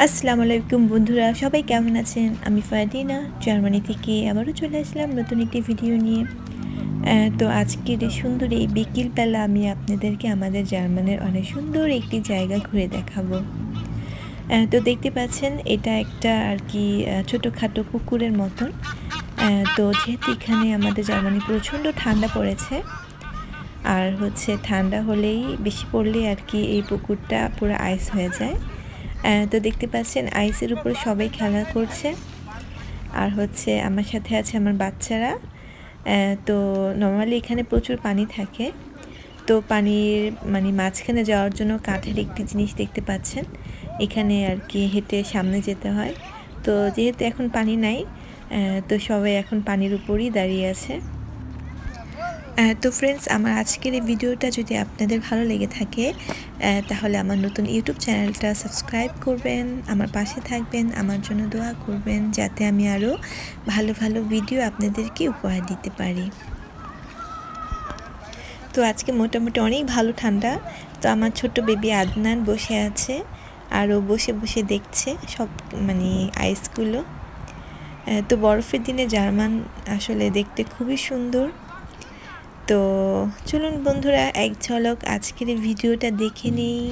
আসসালামু আলাইকুম বন্ধুরা, সবাই কেমন আছেন? আমি ফারদিনা জার্মানি থেকে আবারও চলে আসলাম নতুন একটি ভিডিও নিয়ে। তো আজকের এই সুন্দর এই বিকেলবেলা আমি আপনাদেরকে আমাদের জার্মানির অনেক সুন্দর একটি জায়গা ঘুরে দেখাবো। তো দেখতে পাচ্ছেন এটা একটা আর কি ছোটোখাটো পুকুরের মতন। তো যেহেতু এখানে আমাদের জার্মানি প্রচণ্ড ঠান্ডা পড়েছে, আর ঠান্ডা হলেই বেশি পড়লেই আর কি এই পুকুরটা পুরো আইস হয়ে যায়। তো দেখতে পাচ্ছেন আইসের উপরে সবাই খেলা করছে, আর আমার সাথে আছে আমার বাচ্চারা। তো নর্মালি এখানে প্রচুর পানি থাকে, তো পানির মাঝখানে যাওয়ার জন্য কাঠের একটি জিনিস দেখতে পাচ্ছেন, এখানে আর কি হেঁটে সামনে যেতে হয়। তো যেহেতু এখন পানি নাই, তো সবাই এখন পানির উপরই দাঁড়িয়ে আছে। তো ফ্রেন্ডস, আমার আজকের এই ভিডিওটা যদি আপনাদের ভালো লেগে থাকে তাহলে আমার নতুন ইউটিউব চ্যানেলটা সাবস্ক্রাইব করবেন, আমার পাশে থাকবেন, আমার জন্য দোয়া করবেন যাতে আমি আরও ভালো ভালো ভিডিও আপনাদেরকে উপহার দিতে পারি। তো আজকে মোটামুটি অনেক ভালো ঠান্ডা। তো আমার ছোট বেবি আদনান বসে আছে, আর ও বসে বসে দেখছে সব আইসগুলো। তো বরফের দিনে জার্মান আসলে দেখতে খুবই সুন্দর। তো চলুন বন্ধুরা, এক ঝলক আজকের এই ভিডিওটা দেখে নিই।